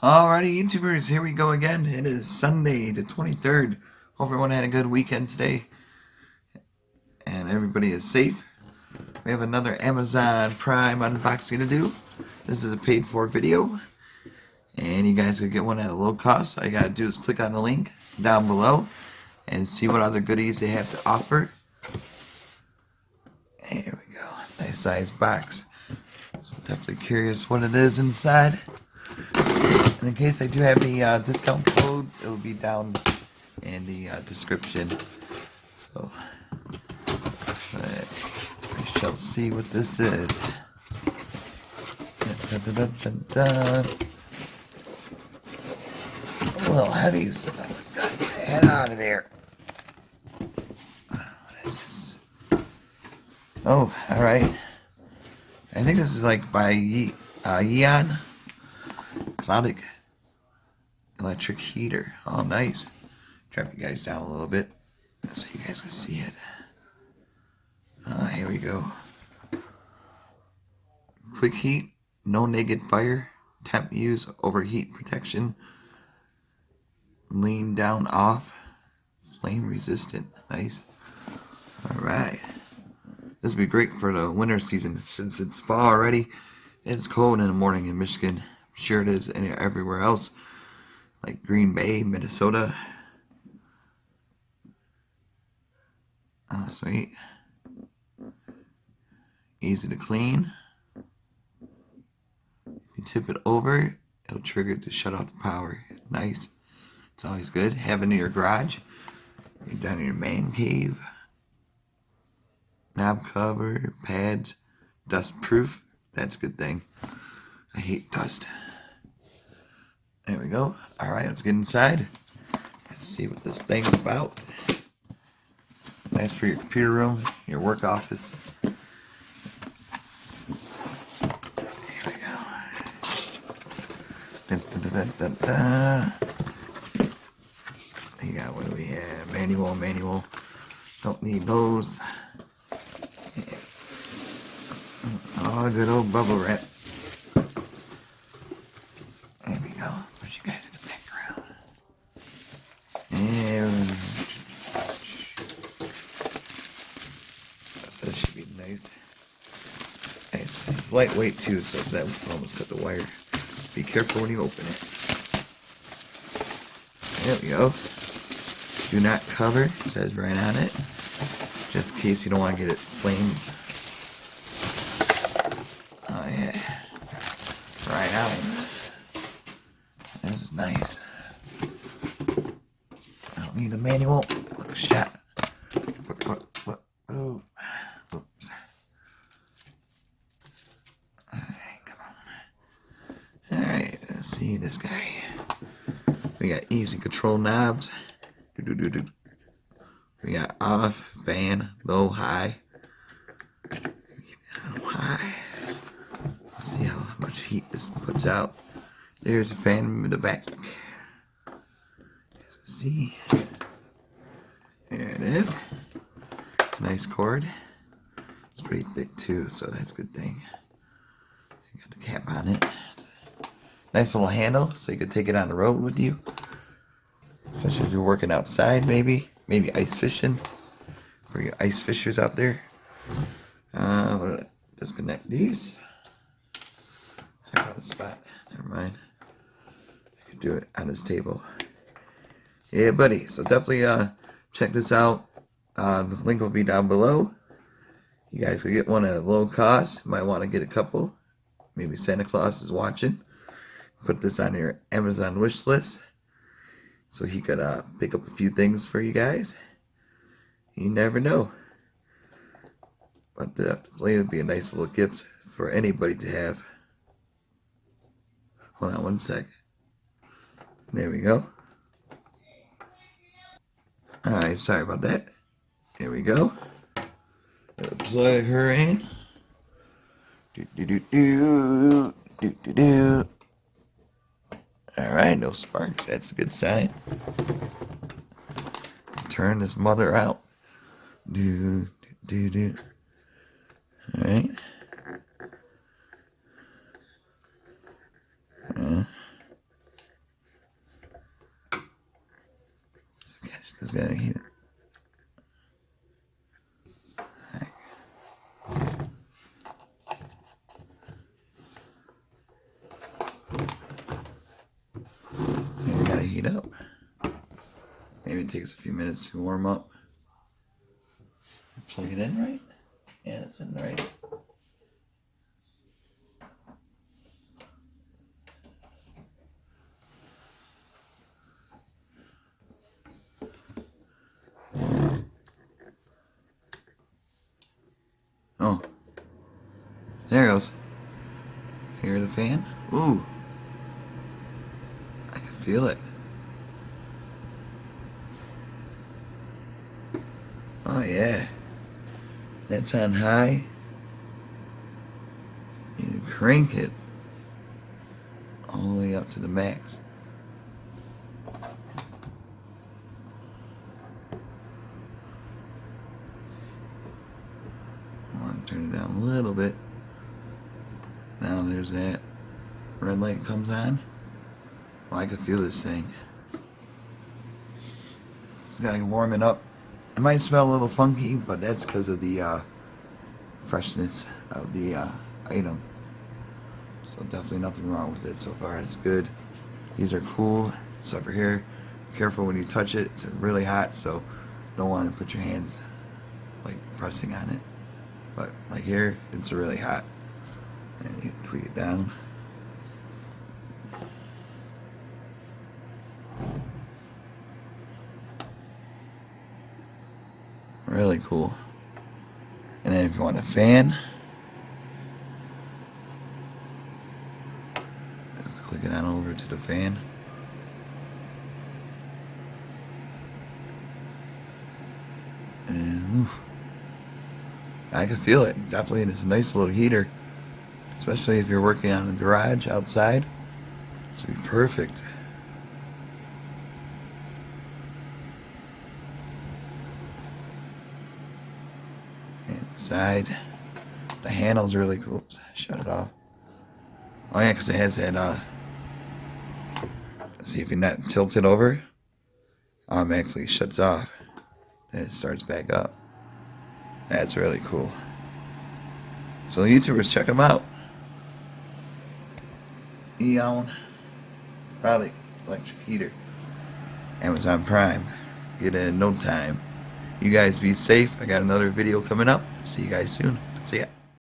Alrighty, YouTubers, here we go again. It is Sunday the 23rd. Hope everyone had a good weekend today and everybody is safe. We have another Amazon Prime unboxing to do. This is a paid for video and you guys could get one at a low cost. All you gotta do is click on the link down below and see what other goodies they have to offer. Here we go. Nice size box. So definitely curious what it is inside. And in case I do have any discount codes, it will be down in the description. So, we shall see what this is. Dun, dun, dun, dun. A little heavy, so I've got the head out of there. What is this? Oh, alright. I think this is like by Yeon. Kloudic electric heater. Oh, nice. Drop you guys down a little bit so you guys can see it. Here we go. Quick heat, no naked fire, temp use, overheat protection, lean down off, flame resistant. Nice. Alright. This would be great for the winter season since it's fall already. It's cold in the morning in Michigan. I'm sure it is everywhere else, like Green Bay, Minnesota. Sweet. Easy to clean. If you tip it over, it'll trigger to shut off the power. Nice. It's always good. Have it in your garage. Down in your man cave. Knob cover, pads, dust proof. That's a good thing. I hate dust. There we go. Alright, let's get inside. Let's see what this thing's about. Nice for your computer room, your work office. There we go. Dun, dun, dun, dun, dun. Yeah, what do we have? Manual. Don't need those. Oh, good old bubble wrap. There we go. Put you guys in the background. And so this should be nice. Nice. It's lightweight too, so it's that almost cut the wire. Be careful when you open it. There we go. Do not cover. It says right on it. Just in case you don't want to get it flamed. Oh yeah. Right on. This is nice. I don't need the manual. Look, shot. What? Oh. Oops. Alright, come on. Alright, let's see this guy. We got easy control knobs. We got off, fan, low, high. High. Let's see how much heat this puts out. There's a fan in the back. As you can see. There it is. Nice cord. It's pretty thick too, so that's a good thing. Got the cap on it. Nice little handle, so you can take it on the road with you. Especially if you're working outside, maybe ice fishing. For your ice fishers out there. Disconnect these. I got a spot. Never mind. I could do it on this table. Yeah, buddy. So definitely check this out. The link will be down below. You guys could get one at a low cost. Might want to get a couple. Maybe Santa Claus is watching. Put this on your Amazon wish list. So he could pick up a few things for you guys. You never know. But definitely it would be a nice little gift for anybody to have. Hold on one sec. There we go. Alright, sorry about that. Here we go. Plug her in. Alright, no sparks. That's a good sign. Turn this mother out. Alright. It's gonna heat it. We gotta heat up. Maybe it takes a few minutes to warm up. Plug it in right? Yeah, it's in right. Oh, there it goes. Hear the fan? Ooh, I can feel it. Oh yeah, that's on high. You crank it all the way up to the max. I want to turn it down a little bit. Now there's that red light comes on. Well, I can feel this thing. It's gotta warm it up. It might smell a little funky, but that's because of the freshness of the item. So definitely nothing wrong with it so far. It's good. These are cool. It's over here. Be careful when you touch it. It's really hot, so don't want to put your hands like pressing on it. But like here, it's really hot. And you tweak it down. Really cool. And then if you want a fan, click it on over to the fan. And oof, I can feel it. Definitely, it's a nice little heater, especially if you're working on the garage outside. This would be perfect. And the side, the handle's really cool. Oops, shut it off. Oh yeah, because it has that. See, if you not tilt it over, automatically shuts off. And it starts back up. That's really cool. So YouTubers, check them out. Eon, probably electric heater. Amazon Prime. Get it in no time. You guys be safe. I got another video coming up. See you guys soon. See ya.